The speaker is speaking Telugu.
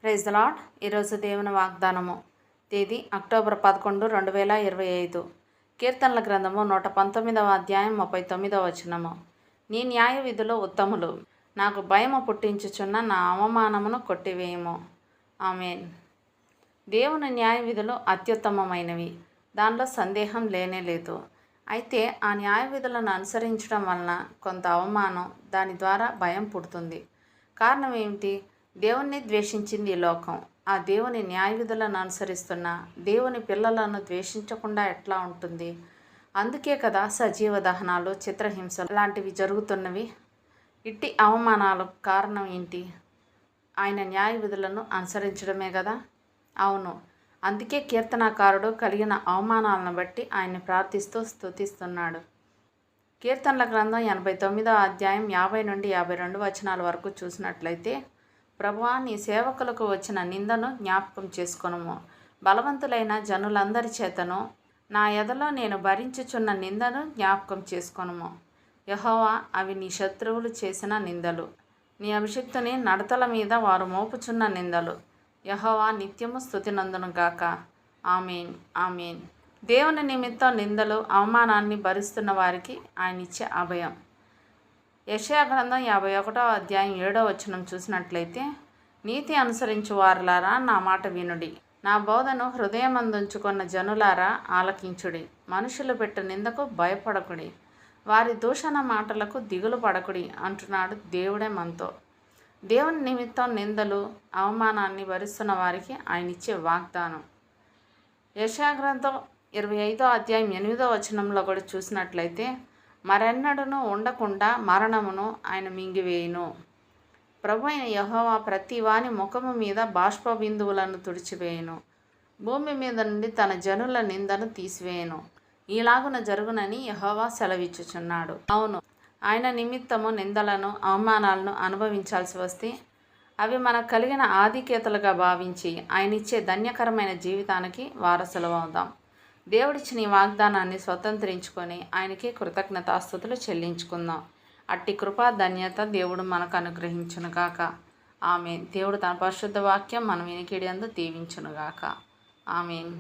Praise the lord. ఈరోజు దేవుని వాగ్దానము. తేదీ అక్టోబర్ 11, 2025. కీర్తనల గ్రంథము 119వ అధ్యాయం 39వ వచనము. నీ న్యాయ విధులు ఉత్తములు, నాకు భయము పుట్టించుచున్న నా అవమానమును కొట్టివేయము. ఆమేన్. దేవుని న్యాయ విధులు అత్యుత్తమమైనవి, దానిలో సందేహం లేనే లేదు. అయితే ఆ న్యాయ విధులను అనుసరించడం వలన కొంత అవమానం, దాని ద్వారా భయం పుడుతుంది. కారణం ఏమిటి? దేవుణ్ణి ద్వేషించింది ఈ లోకం. ఆ దేవుని న్యాయ విధులను అనుసరిస్తున్న దేవుని పిల్లలను ద్వేషించకుండా ఎట్లా ఉంటుంది? అందుకే కదా సజీవ దహనాలు, చిత్రహింసలు లాంటివి జరుగుతున్నవి. ఇట్టి అవమానాలకు కారణం ఏంటి? ఆయన న్యాయ విధులను అనుసరించడమే కదా. అవును, అందుకే కీర్తనాకారుడు కలిగిన అవమానాలను బట్టి ఆయన్ని ప్రార్థిస్తూ స్తుతిస్తున్నాడు. కీర్తనల గ్రంథం 89వ అధ్యాయం 50 నుండి 52 వచనాల వరకు చూసినట్లయితే, ప్రభువా, నీ సేవకులకు వచ్చిన నిందను జ్ఞాపకం చేసుకొనుము. బలవంతులైన జనులందరి చేతను నా ఎదలో నేను భరించుచున్న నిందను జ్ఞాపకం చేసుకొనుము. యెహోవా, అవి నీ శత్రువులు చేసిన నిందలు, నీ అభిషిక్తుని నడతల మీద వారు మోపుచున్న నిందలు. యెహోవా నిత్యము స్తుతినందును గాక. ఆమేన్, ఆమేన్. దేవుని నిమిత్తం నిందలు, అవమానాన్ని భరిస్తున్న వారికి ఆయన ఇచ్చే అభయం. యెషయా గ్రంథం 51వ అధ్యాయం 7వ వచనం చూసినట్లయితే, నీతి అనుసరించు వారులారా నా మాట వినుడి, నా బోధను హృదయమందుంచుకున్న జనులారా ఆలకించుడి. మనుషులు పెట్టు నిందకు భయపడకుడి, వారి దూషణ మాటలకు దిగులు పడకుడి అంటున్నాడు దేవుడే మనతో. దేవుని నిమిత్తం నిందలు, అవమానాన్ని భరిస్తున్న వారికి ఆయన ఇచ్చే వాగ్దానం. యెషయా గ్రంథం 25వ అధ్యాయం 8వ వచనంలో కూడా చూసినట్లయితే, మరెన్నడూను ఉండకుండా మరణమును ఆయన మింగివేయును. ప్రభు అయిన యెహోవా ప్రతి వాని ముఖము మీద బాష్ప బిందువులను తుడిచివేయును, భూమి మీద నుండి తన జనుల నిందను తీసివేయును. ఈలాగున జరుగునని యెహోవా సెలవిచ్చుచున్నాడు. అవును, ఆయన నిమిత్తము నిందలను, అవమానాలను అనుభవించాల్సి వస్తే అవి మనకు కలిగిన ఆధిక్యతలుగా భావించి ఆయనిచ్చే ధన్యకరమైన జీవితానికి వారసులు అవుదాం. దేవుడిచ్చిన ఈ వాగ్దానాన్ని స్వతంత్రించుకొని ఆయనకి కృతజ్ఞతాస్తుతులు చెల్లించుకుందాం. అట్టి కృపా ధన్యత దేవుడు మనకు అనుగ్రహించునుగాక. ఆమేన్. దేవుడు తన పరిశుద్ధ వాక్యం మనం వినికిడి యందు దీవించునుగాక. ఆమేన్.